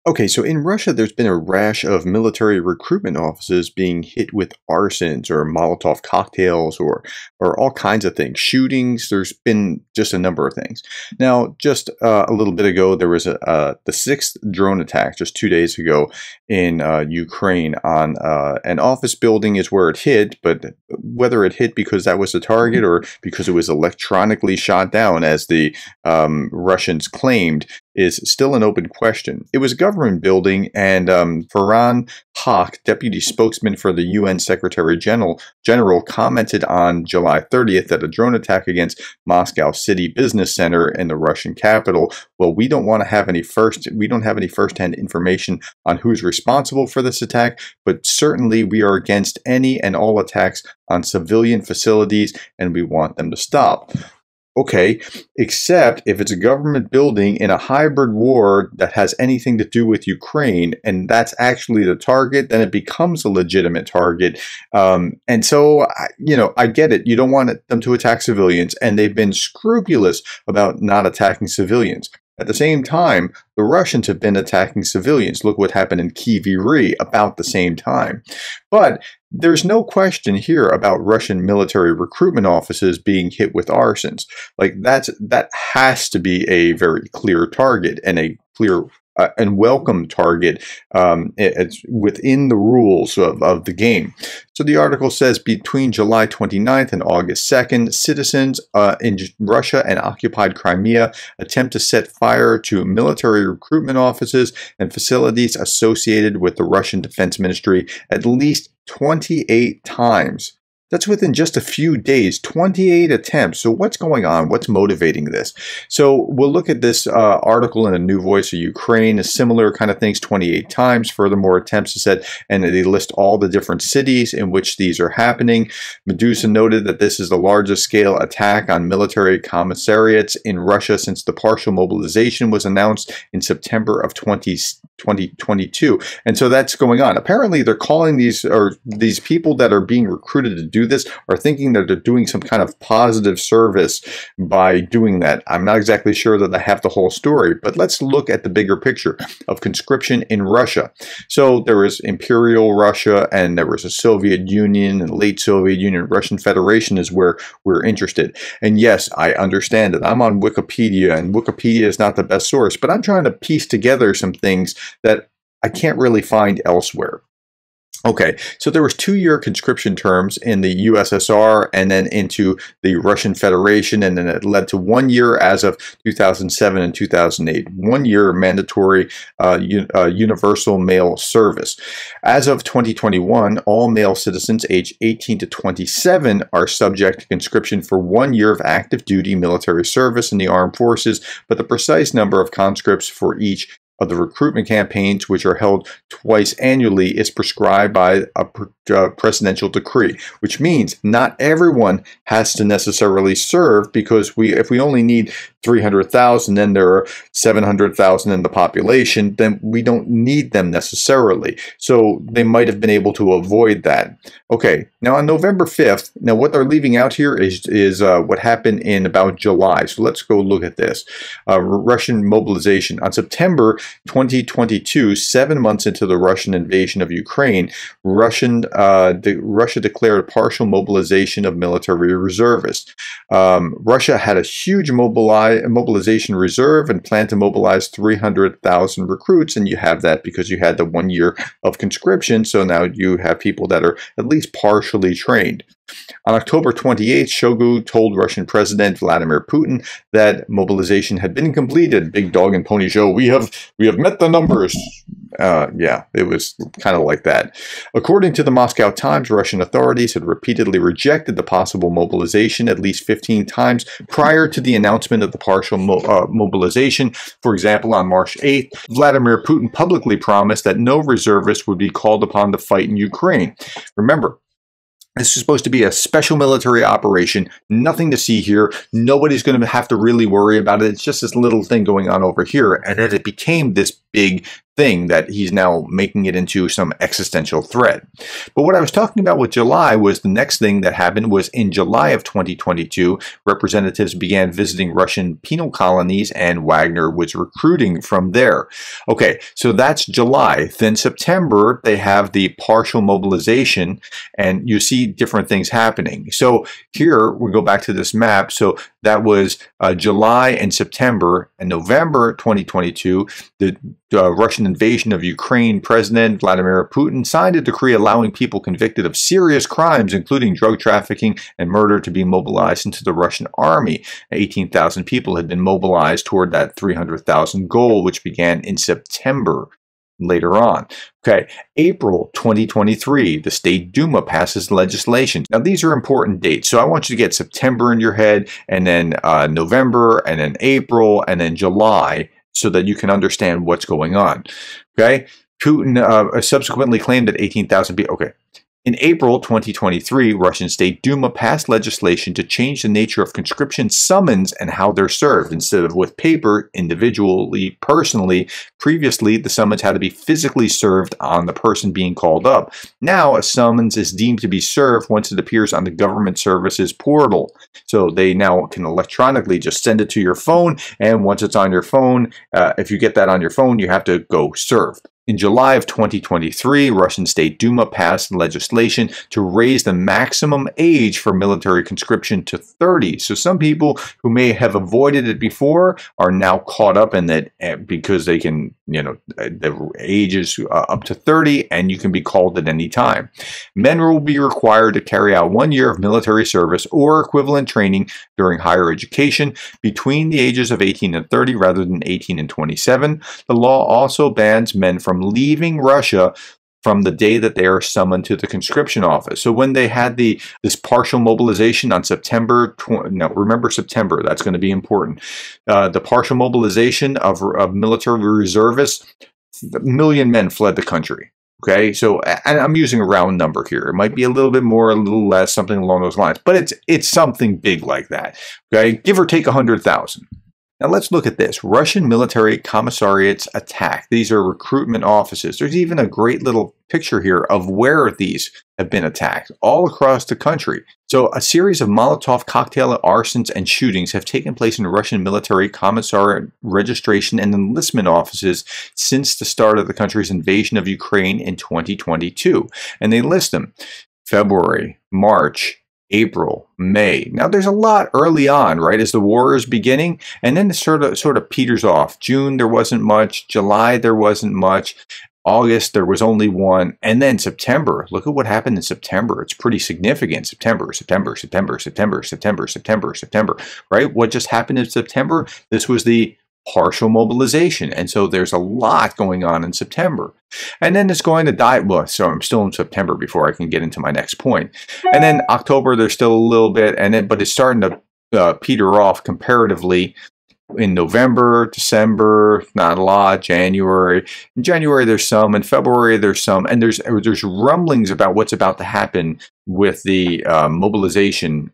Okay, so in Russia, there's been a rash of military recruitment offices being hit with arsons or molotov cocktails or all kinds of things, shootings. There's been just a number of things. Now, just a little bit ago, there was the sixth drone attack just 2 days ago in Ukraine on an office building is where it hit, but whether it hit because that was the target or because it was electronically shot down, as the Russians claimed, is still an open question. It was a government building, and Farhan Haq, deputy spokesman for the UN Secretary General, commented on July 30th that a drone attack against Moscow City Business Center in the Russian capital. Well, we don't have any first-hand information on who's responsible for this attack, but certainly we are against any and all attacks on civilian facilities, and we want them to stop. Okay, except if it's a government building in a hybrid war that has anything to do with Ukraine, and that's actually the target, then it becomes a legitimate target. And so, I get it. You don't want them to attack civilians, and they've been scrupulous about not attacking civilians. At the same time, the Russians have been attacking civilians. Look what happened in Kyiv about the same time. But there's no question here about Russian military recruitment offices being hit with arsons. Like that has to be a very clear target and a clear and welcome target. It's within the rules of the game. So the article says between July 29th and August 2nd, citizens in Russia and occupied Crimea attempt to set fire to military recruitment offices and facilities associated with the Russian Defense Ministry at least 28 times. That's within just a few days, 28 attempts. So what's going on? What's motivating this? So we'll look at this article in A New Voice of Ukraine, similar kind of things 28 times. Furthermore, attempts to set, and they list all the different cities in which these are happening. Medusa noted that this is the largest scale attack on military commissariats in Russia since the partial mobilization was announced in September of 2022. And so that's going on. Apparently, they're calling these people that are being recruited to do this are thinking that they're doing some kind of positive service by doing that. I'm not exactly sure that I have the whole story, but let's look at the bigger picture of conscription in Russia. So there was Imperial Russia, and there was a Soviet Union, and late Soviet Union. Russian Federation is where we're interested. And yes, I understand that I'm on Wikipedia, and Wikipedia is not the best source, but I'm trying to piece together some things that I can't really find elsewhere. Okay, so there was 2-year conscription terms in the USSR and then into the Russian Federation, and then it led to 1 year as of 2007 and 2008. 1 year mandatory universal male service. As of 2021, all male citizens aged 18 to 27 are subject to conscription for 1 year of active duty military service in the armed forces, but the precise number of conscripts for each of the recruitment campaigns, which are held twice annually, is prescribed by a presidential decree, which means not everyone has to necessarily serve, because if we only need 300,000 and there are 700,000 in the population, then we don't need them necessarily. So they might have been able to avoid that. Okay, now on November 5th, now what they're leaving out here is what happened in about July. So let's go look at this. Russian mobilization. On September 2022, 7 months into the Russian invasion of Ukraine, Russia declared a partial mobilization of military reservists. Russia had a huge mobilization reserve and planned to mobilize 300,000 recruits, and you have that because you had the 1 year of conscription, so now you have people that are at least partially trained. On October 28th, Shoigu told Russian President Vladimir Putin that mobilization had been completed. Big dog and pony show. We have met the numbers. Yeah, it was kind of like that. According to the Moscow Times, Russian authorities had repeatedly rejected the possible mobilization at least 15 times prior to the announcement of the partial mobilization. For example, on March 8th, Vladimir Putin publicly promised that no reservists would be called upon to fight in Ukraine. Remember, this is supposed to be a special military operation. Nothing to see here. Nobody's going to have to really worry about it. It's just this little thing going on over here. And then it became this big thing that he's now making it into some existential threat. But what I was talking about with July was the next thing that happened was in July of 2022, representatives began visiting Russian penal colonies and Wagner was recruiting from there. Okay, so that's July. Then September, they have the partial mobilization and you see different things happening. So here we go back to this map. So that was July and September and November 2022, the Russian invasion of Ukraine, President Vladimir Putin signed a decree allowing people convicted of serious crimes, including drug trafficking and murder, to be mobilized into the Russian army. 18,000 people had been mobilized toward that 300,000 goal, which began in September later on. Okay, April 2023, the State Duma passes legislation. Now, these are important dates, so I want you to get September in your head, and then November, and then April, and then July, so that you can understand what's going on. Okay, Putin subsequently claimed that 18,000 people. Okay. In April 2023, Russian State Duma passed legislation to change the nature of conscription summons and how they're served. Instead of with paper, individually, personally, previously the summons had to be physically served on the person being called up. Now, a summons is deemed to be served once it appears on the government services portal. So they now can electronically just send it to your phone, and once it's on your phone, if you get that on your phone, you have to go served. In July of 2023, Russian State Duma passed legislation to raise the maximum age for military conscription to 30. So some people who may have avoided it before are now caught up in it because they can, the age is up to 30 and you can be called at any time. Men will be required to carry out 1 year of military service or equivalent training during higher education between the ages of 18 and 30 rather than 18 and 27. The law also bans men from leaving Russia from the day that they are summoned to the conscription office. So when they had this partial mobilization on September, now remember September, that's going to be important. The partial mobilization of military reservists, 1 million men fled the country. Okay, so and I'm using a round number here. It might be a little bit more, a little less, something along those lines, but it's something big like that. Okay, give or take 100,000. Now let's look at this. Russian military commissariats attack. These are recruitment offices. There's even a great little picture here of where these have been attacked all across the country. So a series of molotov cocktail arsons and shootings have taken place in Russian military commissariat registration and enlistment offices since the start of the country's invasion of Ukraine in 2022. And they list them: February, March, April, May. Now there's a lot early on, right, as the war is beginning, and then it sort of peters off. June there wasn't much, July there wasn't much, August there was only one, and then September. Look at what happened in September. It's pretty significant. September, right? What just happened in September? This was the partial mobilization, and so there's a lot going on in September. And then it's going to die. Well, so I'm still in September before I can get into my next point. And then October, there's still a little bit, but it's starting to peter off comparatively. In November, December, not a lot. January, in January there's some. In February there's some, and there's rumblings about what's about to happen with the mobilization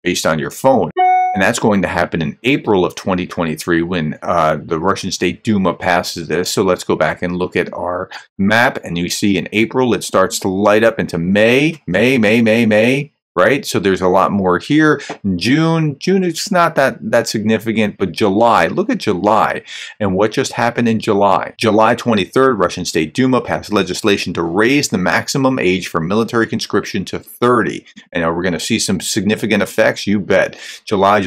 based on your phone. And that's going to happen in April of 2023 when the Russian State Duma passes this. So let's go back and look at our map. And you see in April, it starts to light up into May, right? So there's a lot more here. In June, it's not that significant, but July, look at July and what just happened in July. July 23rd, Russian State Duma passed legislation to raise the maximum age for military conscription to 30. And we're going to see some significant effects, you bet. July.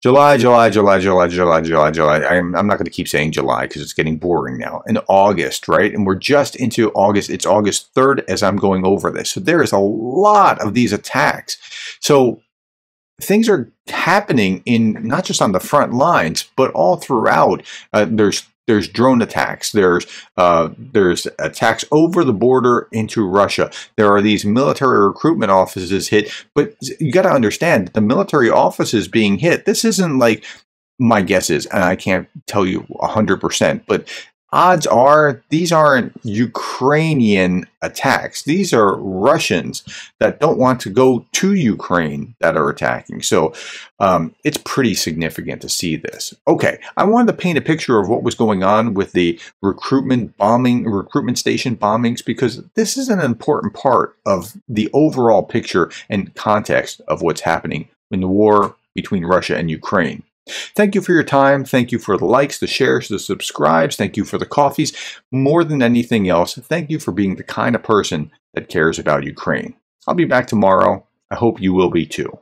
I'm not going to keep saying July because it's getting boring now. In August, right? And we're just into August. It's August 3rd as I'm going over this. So there is a lot of these attacks. So things are happening in not just on the front lines, but all throughout. There's drone attacks. There's attacks over the border into Russia. There are these military recruitment offices hit. But you got to understand that the military offices being hit, this isn't like, my guess is, and I can't tell you 100%, but odds are these aren't Ukrainian attacks. These are Russians that don't want to go to Ukraine that are attacking. So it's pretty significant to see this. Okay, I wanted to paint a picture of what was going on with the recruitment station bombings, because this is an important part of the overall picture and context of what's happening in the war between Russia and Ukraine. Thank you for your time. Thank you for the likes, the shares, the subscribes. Thank you for the coffees. More than anything else, thank you for being the kind of person that cares about Ukraine. I'll be back tomorrow. I hope you will be too.